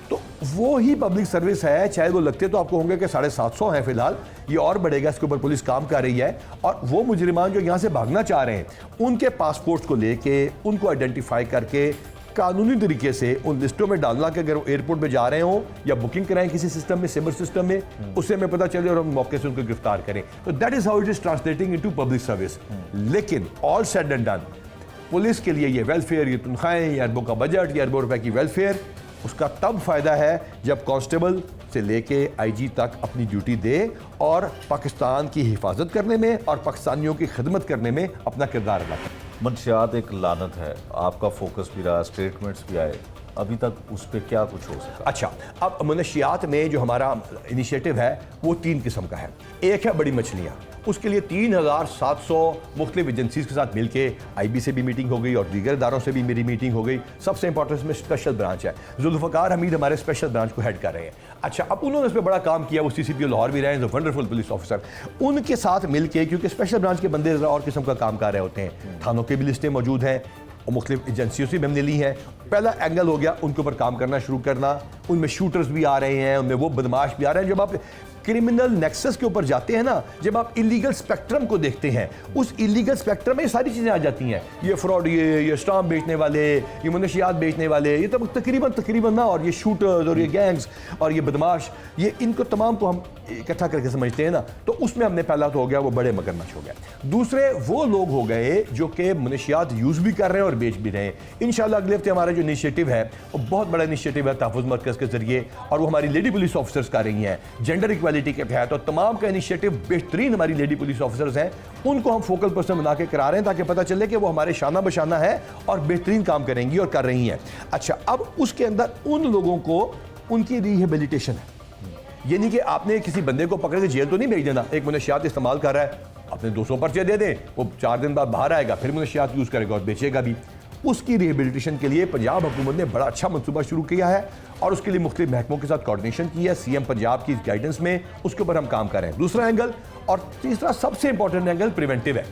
S8: तो वो ही पब्लिक सर्विस है। चाहे वो लगते तो आपको होंगे कि 750 हैं फिलहाल, ये और बढ़ेगा, इसके ऊपर पुलिस काम कर रही है। और वो मुजरिमान जो यहाँ से भागना चाह रहे हैं उनके पासपोर्ट्स को लेके, उनको आइडेंटिफाई करके कानूनी तरीके से उन लिस्टों में डालना कि अगर वो एयरपोर्ट पे जा रहे हो या बुकिंग कराएं किसी सिस्टम में, सिबर सिस्टम में, उससे हमें पता चले और हम मौके से उनको गिरफ्तार करें। तो that is how it is translating into public service. लेकिन all said and done, police के लिए ये वेलफेयर, ये तनख्वाहें, ये अरबों का बजट, ये अरबों रुपए की वेलफेयर, उसका तब फ़ायदा है जब कांस्टेबल से लेके IG तक अपनी ड्यूटी दे और पाकिस्तान की हिफाजत करने में और पाकिस्तानियों की खिदमत करने में अपना किरदार अदा करे।
S1: मंशियात एक लानत है, आपका फोकस भी रहा, स्टेटमेंट्स भी आए, अभी तक उस पर क्या कुछ हो सका?
S8: अच्छा, अब मनशियात में जो हमारा इनिशिएटिव है वो 3 किस्म का है। एक है बड़ी मछलियाँ, उसके लिए 3700 मुख्तलिफ एजेंसीज़ के साथ मिलके IB से भी मीटिंग हो गई और दीगर इदारों से भी मेरी मीटिंग हो गई। सबसे इंपॉर्टेंट इसमें स्पेशल ब्रांच है, जुल्फ़िकार हमीद हमारे स्पेशल ब्रांच को हेड कर रहे हैं। अच्छा, अब उन्होंने इस पर बड़ा काम किया, वो CCPO लाहौर भी रहे हैं, वंडरफुल पुलिस ऑफिसर, उनके साथ मिलके, क्योंकि स्पेशल ब्रांच के बंदे और किस्म का काम कर रहे होते हैं, थानों की भी लिस्टें मौजूद हैं और मुख्तलिफ एजेंसियों से भी हमने ली हैं। पहला एंगल हो गया उनके ऊपर काम करना शुरू करना, उनमें शूटर्स भी आ रहे हैं, उनमें वो बदमाश भी आ रहे हैं। जब आप क्रिमिनल नेक्सस के ऊपर जाते हैं ना, जब आप इलीगल स्पेक्ट्रम को देखते हैं, उस इलीगल स्पेक्ट्रम में ये सारी चीज़ें आ जाती हैं, ये फ्रॉड, ये स्टाम्प बेचने वाले, ये मनशियात बेचने वाले, ये तब तकरीबन ना, और ये शूटर्स और ये गैंग्स और ये बदमाश, ये इनको तमाम को हम इकट्ठा करके समझते हैं ना। तो उसमें हमने पहला तो हो गया वो बड़े मगरमच्छ हो गया। दूसरे वो लोग हो गए जो कि मनशियात यूज़ भी कर रहे हैं और बेच भी रहे हैं। इंशाल्लाह अगले हफ्ते हमारा जो इनिशिएटिव है वो बहुत बड़ा इनिशिएटिव है तहफ़्फ़ुज़ मरकज़ के ज़रिए, और वो हमारी लेडी पुलिस ऑफिसर्स कर रही हैं, जेंडर इक्वालिटी प्रोपोर्शनैलिटी के तहत और तमाम का इनिशिएटिव बेहतरीन हमारी लेडी पुलिस ऑफिसर्स हैं, उनको हम फोकल पर्सन बना के करा रहे हैं ताकि पता चले कि वो हमारे शाना बशाना है और बेहतरीन काम करेंगी और कर रही हैं। अच्छा, अब उसके अंदर उन लोगों को उनकी रिहेबिलिटेशन है। ये नहीं कि आपने किसी बंदे को पकड़ के जेल तो नहीं भेज देना। एक मुनशियात इस्तेमाल कर रहा है, अपने 200 पर्चे दे दें, वो 4 दिन बाद बाहर आएगा, फिर मुनशियात यूज़ करेगा और बेचेगा भी। उसकी रिहेबिलिटेशन के लिए पंजाब हुकूमत ने बड़ा अच्छा मंसूबा शुरू किया है और उसके लिए मुख्तलिफ महकमों के साथ कोऑर्डिनेशन की है। सीएम पंजाब की गाइडेंस में उसके ऊपर हम काम कर रहे हैं। दूसरा एंगल और तीसरा सबसे इंपॉर्टेंट एंगल प्रिवेंटिव है।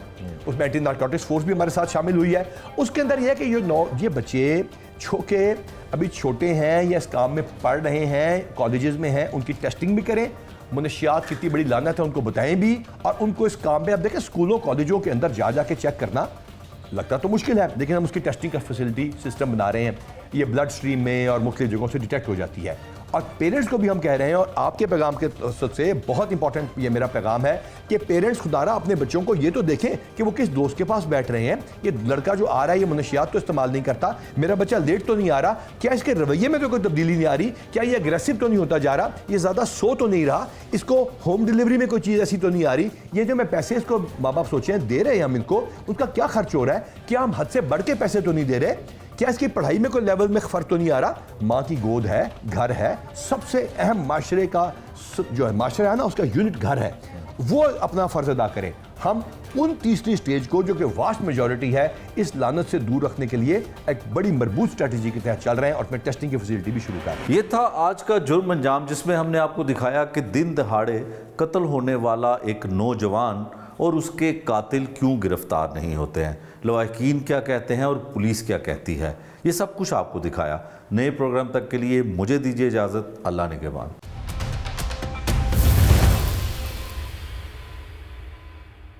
S8: उसमें एंटी नारकोटिक्स फोर्स भी हमारे साथ शामिल हुई है। उसके अंदर यह है कि ये बच्चे के अभी छोटे हैं या इस काम में पढ़ रहे हैं, कॉलेजेस में हैं, उनकी टेस्टिंग भी करें, मुनशियात कितनी बड़ी लानत है उनको बताएं भी, और उनको इस काम में, अब देखें स्कूलों कॉलेजों के अंदर जा के चेक करना लगता तो मुश्किल है, लेकिन हम उसकी टेस्टिंग का फैसिलिटी सिस्टम बना रहे हैं। ये ब्लड स्ट्रीम में और मुख्तलिफ जगहों से डिटेक्ट हो जाती है। और पेरेंट्स को भी हम कह रहे हैं, और आपके पैगाम के से बहुत इंपॉर्टेंट ये मेरा पैगाम है कि पेरेंट्स खुदारा अपने बच्चों को ये तो देखें कि वो किस दोस्त के पास बैठ रहे हैं। ये लड़का जो आ रहा है ये मुनशियात तो इस्तेमाल नहीं करता, मेरा बच्चा लेट तो नहीं आ रहा, क्या इसके रवैये में तो कोई तब्दीली नहीं आ रही, क्या ये अग्रेसिव तो नहीं होता जा रहा, ये ज़्यादा सो तो नहीं रहा, इसको होम डिलीवरी में कोई चीज़ ऐसी तो नहीं आ रही, ये जो मैं पैसे इसको माँ बाप सोचे हैं दे रहे हैं हम इनको, उसका क्या खर्च हो रहा है, क्या हम हद से बढ़ के पैसे तो नहीं दे रहे, क्या इसकी पढ़ाई में कोई लेवल में फ़र्क तो नहीं आ रहा। माँ की गोद है, घर है, सबसे अहम माशरे का जो है माशरा है ना, उसका यूनिट घर है, वो अपना फ़र्ज अदा करें। हम उन तीसरी स्टेज को जो कि वास्ट मेजॉरिटी है इस लानत से दूर रखने के लिए एक बड़ी मजबूत स्ट्रेटजी के तहत चल रहे हैं और उसमें टेस्टिंग की फैसिलिटी भी शुरू कर रहे हैं।
S1: ये था आज का जुर्म अंजाम, जिसमें हमने आपको दिखाया कि दिन दहाड़े कत्ल होने वाला एक नौजवान और उसके कातिल क्यों गिरफ्तार नहीं होते हैं, लवाहिकीन क्या कहते हैं और पुलिस क्या कहती है, ये सब कुछ आपको दिखाया। नए प्रोग्राम तक के लिए मुझे दीजिए इजाज़त। अल्लाह निगहबान।